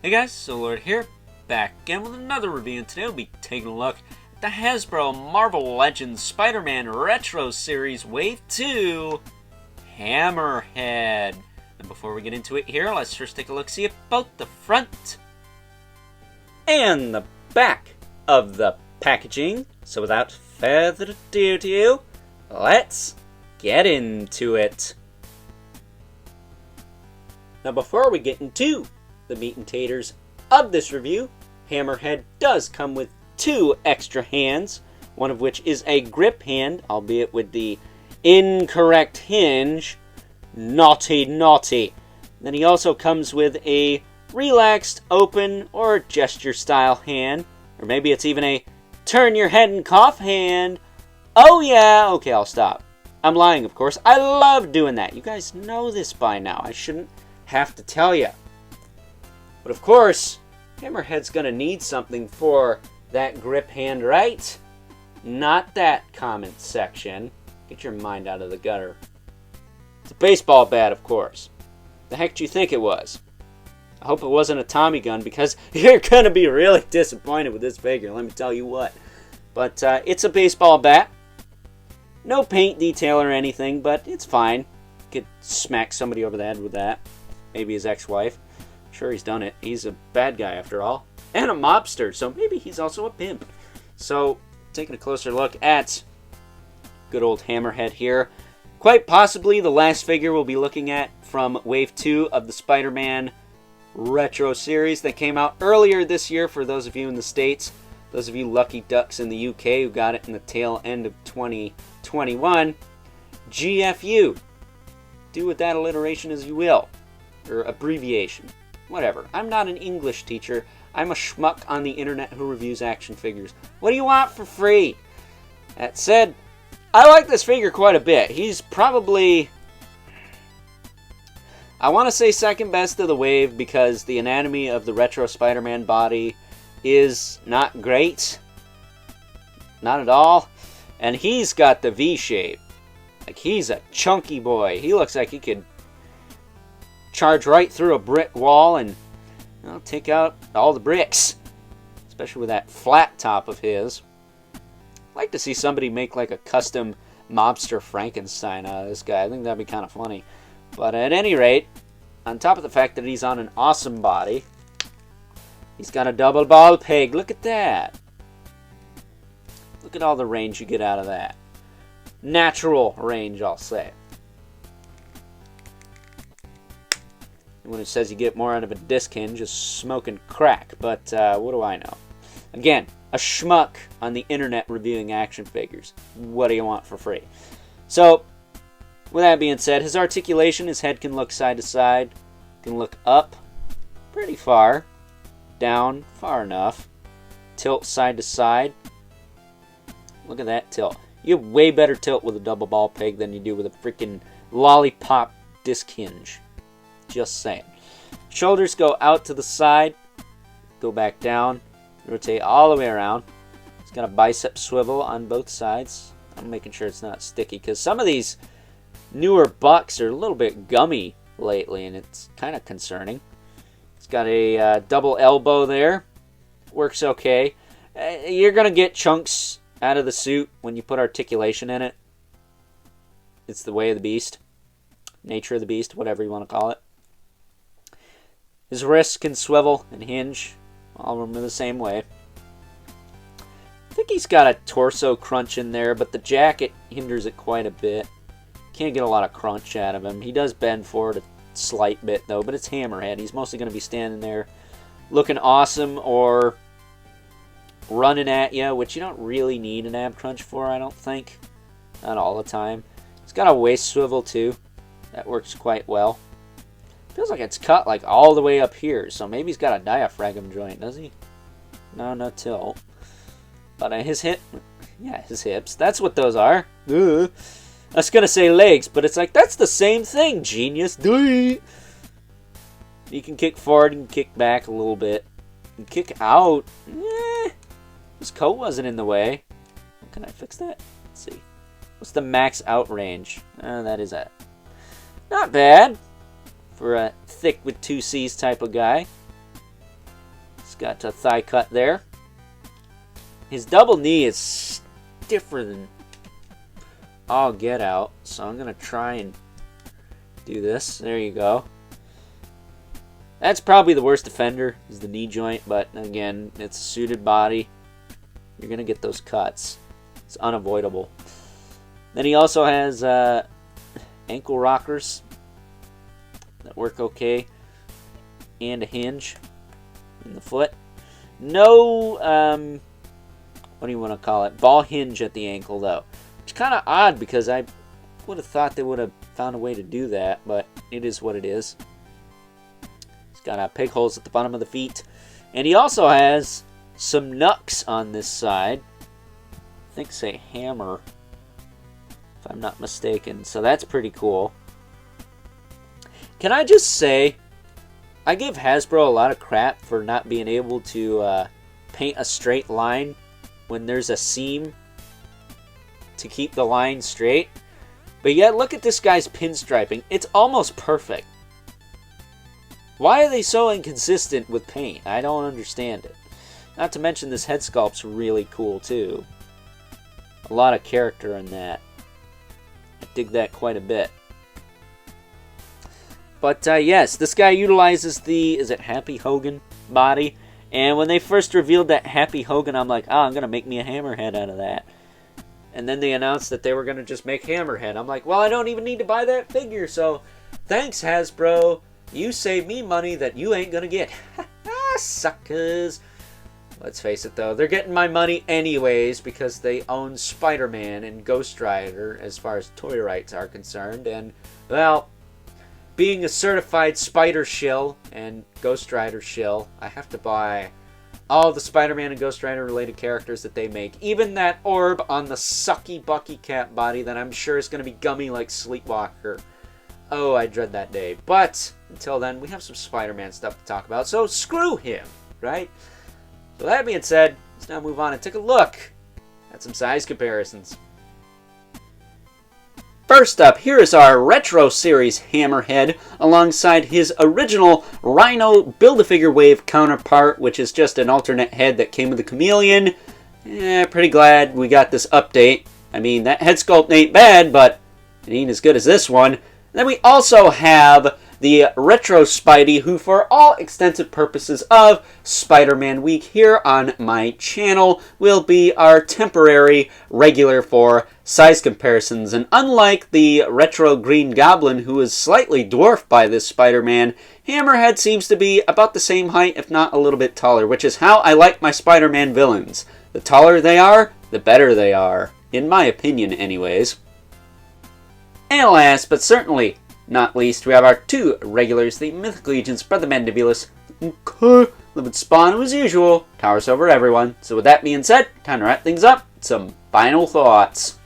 Hey guys, so Lord here, back again with another review, and today we'll be taking a look at the Hasbro Marvel Legends Spider-Man Retro Series Wave 2 Hammerhead. And before we get into it here, let's first take a look-see at both the front and the back of the packaging. So without further ado, let's get into it. Now before we get into the meat and taters of this review, Hammerhead does come with two extra hands, one of which is a grip hand, albeit with the incorrect hinge. Naughty, naughty. Then he also comes with a relaxed, open, or gesture style hand, or maybe it's even a turn your head and cough hand. Oh yeah, okay, I'll stop. I'm lying, of course. I love doing that. You guys know this by now. I shouldn't have to tell you. But of course, Hammerhead's gonna need something for that grip hand, right? Not that comment section. Get your mind out of the gutter. It's a baseball bat, of course. The heck do you think it was? I hope it wasn't a Tommy gun, because you're gonna be really disappointed with this figure, let me tell you what. But it's a baseball bat. No paint detail or anything, but it's fine. Could smack somebody over the head with that. Maybe his ex-wife. Sure, he's done it. He's a bad guy after all. And a mobster, so maybe he's also a pimp. So, taking a closer look at good old Hammerhead here. Quite possibly the last figure we'll be looking at from Wave 2 of the Spider-Man Retro Series that came out earlier this year for those of you in the States. Those of you lucky ducks in the UK who got it in the tail end of 2021. GFU. Do with that alliteration as you will. Or abbreviation. Whatever. I'm not an English teacher. I'm a schmuck on the internet who reviews action figures. What do you want for free? That said, I like this figure quite a bit. He's probably, I want to say second best of the wave, because the anatomy of the retro Spider-Man body is not great. Not at all. And he's got the V shape. Like, he's a chunky boy. He looks like he could charge right through a brick wall and, well, take out all the bricks. Especially with that flat top of his. I'd like to see somebody make like a custom mobster Frankenstein out of this guy. I think that'd be kind of funny. But at any rate, on top of the fact that he's on an awesome body, he's got a double ball peg. Look at that. Look at all the range you get out of that. Natural range, I'll say. When it says you get more out of a disc hinge, just smoking crack. But what do I know? Again, a schmuck on the internet reviewing action figures. What do you want for free? So, with that being said, his articulation, his head can look side to side, can look up pretty far, down far enough, tilt side to side. Look at that tilt. You have way better tilt with a double ball peg than you do with a freaking lollipop disc hinge. Just saying. Shoulders go out to the side, go back down, rotate all the way around. It's got a bicep swivel on both sides. I'm making sure it's not sticky, because some of these newer bucks are a little bit gummy lately, and it's kind of concerning. It's got a double elbow there. Works okay. You're going to get chunks out of the suit when you put articulation in it. It's the way of the beast. Nature of the beast, whatever you want to call it. His wrists can swivel and hinge. All of them the same way. I think he's got a torso crunch in there, but the jacket hinders it quite a bit. Can't get a lot of crunch out of him. He does bend forward a slight bit, though, but it's Hammerhead. He's mostly going to be standing there looking awesome or running at you, which you don't really need an ab crunch for, I don't think. Not all the time. He's got a waist swivel, too. That works quite well. Feels like it's cut like all the way up here, so maybe he's got a diaphragm joint, does he? No, no tilt. But his hip, yeah, his hips, that's what those are. I was gonna say legs, but it's like, that's the same thing, genius. You can kick forward, you can kick back a little bit. You can kick out. His coat wasn't in the way. Can I fix that? Let's see. What's the max out range? That is it. Not bad for a thick with two C's type of guy. got a thigh cut there. His double knee is stiffer than all get out, so I'm going to try and do this. There you go. That's probably the worst offender, is the knee joint, but again, it's a suited body. You're going to get those cuts. It's unavoidable. Then he also has ankle rockers that work okay, and a hinge in the foot. No, what do you want to call it? Ball hinge at the ankle, though. Which is kind of odd, because I would have thought they would have found a way to do that, but it is what it is. He's got peg holes at the bottom of the feet. And he also has some knucks on this side. I think say hammer, if I'm not mistaken. So that's pretty cool. Can I just say, I give Hasbro a lot of crap for not being able to paint a straight line when there's a seam to keep the line straight. But yet, look at this guy's pinstriping. It's almost perfect. Why are they so inconsistent with paint? I don't understand it. Not to mention this head sculpt's really cool too. A lot of character in that. I dig that quite a bit. But yes, this guy utilizes the, is it Happy Hogan body? And when they first revealed that Happy Hogan, I'm like, oh, I'm going to make me a Hammerhead out of that. And then they announced that they were going to just make Hammerhead. I'm like, well, I don't even need to buy that figure, so thanks, Hasbro. You save me money that you ain't going to get. Suckers. Let's face it, though. They're getting my money anyways because they own Spider-Man and Ghost Rider as far as toy rights are concerned. And, well, being a certified Spider shill and Ghost Rider shill, I have to buy all the Spider-Man and Ghost Rider related characters that they make. Even that orb on the sucky Bucky Cat body that I'm sure is going to be gummy like Sleepwalker. Oh, I dread that day. But until then, we have some Spider-Man stuff to talk about, so screw him, right? So that being said, let's now move on and take a look at some size comparisons. First up, here is our Retro Series Hammerhead alongside his original Rhino Build-A-Figure Wave counterpart, which is just an alternate head that came with the Chameleon. Pretty glad we got this update. I mean, that head sculpt ain't bad, but it ain't as good as this one. And then we also have the Retro Spidey, who for all extensive purposes of Spider-Man Week here on my channel will be our temporary regular for size comparisons. And unlike the Retro Green Goblin, who is slightly dwarfed by this Spider-Man, Hammerhead seems to be about the same height, if not a little bit taller, which is how I like my Spider-Man villains. The taller they are, the better they are. In my opinion, anyways. And last, but certainly not least, we have our two regulars, the Mythical Legions, Brother Mandibulus, Livid Spawn, who as usual, towers over everyone. So with that being said, time to wrap things up. Some final thoughts.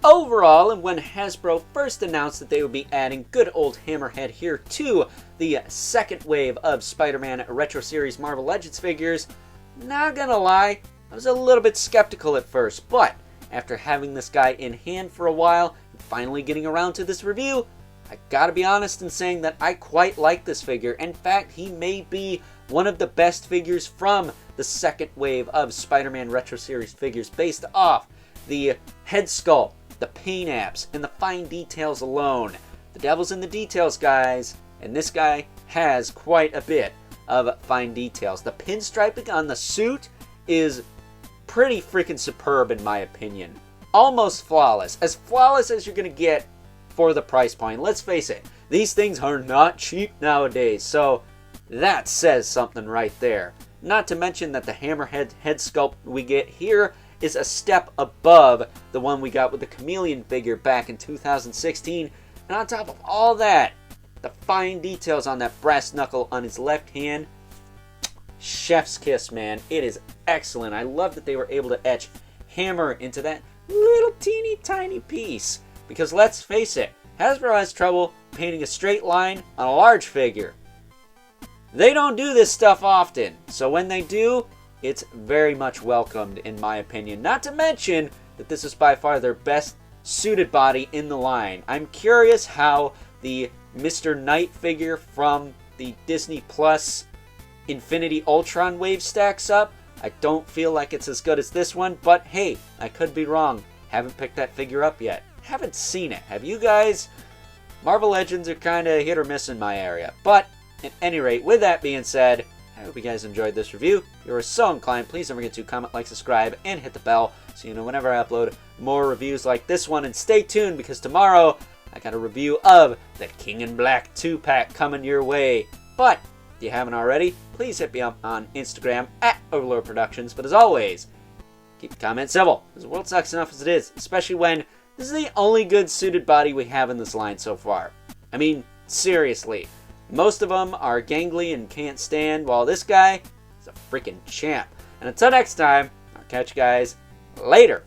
Overall, and when Hasbro first announced that they would be adding good old Hammerhead here to the second wave of Spider-Man Retro Series Marvel Legends figures, not gonna lie, I was a little bit skeptical at first, but after having this guy in hand for a while, and finally getting around to this review, I gotta be honest in saying that I quite like this figure. In fact, he may be one of the best figures from the second wave of Spider-Man Retro Series figures based off the head sculpt, the paint apps, and the fine details alone. The devil's in the details, guys, and this guy has quite a bit of fine details. The pinstriping on the suit is pretty freaking superb in my opinion. Almost flawless. As flawless as you're going to get for the price point. Let's face it, these things are not cheap nowadays, so that says something right there. Not to mention that the Hammerhead head sculpt we get here is a step above the one we got with the Chameleon figure back in 2016. And on top of all that, the fine details on that brass knuckle on his left hand, chef's kiss, man. It is excellent. I love that they were able to etch Hammer into that little teeny tiny piece. Because let's face it, Hasbro has trouble painting a straight line on a large figure. They don't do this stuff often, so when they do, it's very much welcomed in my opinion. Not to mention that this is by far their best suited body in the line. I'm curious how the Mr. Knight figure from the Disney Plus Infinity Ultron wave stacks up. I don't feel like it's as good as this one, but hey, I could be wrong. Haven't picked that figure up yet. Haven't seen it. Have you guys? Marvel Legends are kind of hit or miss in my area. But, at any rate, with that being said, I hope you guys enjoyed this review. If you are so inclined, please don't forget to comment, like, subscribe, and hit the bell so you know whenever I upload more reviews like this one. And stay tuned, because tomorrow I got a review of the King in Black 2-pack coming your way. But, if you haven't already, please hit me up on Instagram at Overlord Productions. But as always, keep the comments civil, because the world sucks enough as it is, especially when this is the only good suited body we have in this line so far. I mean, seriously. Most of them are gangly and can't stand, while this guy is a freaking champ. And until next time, I'll catch you guys later.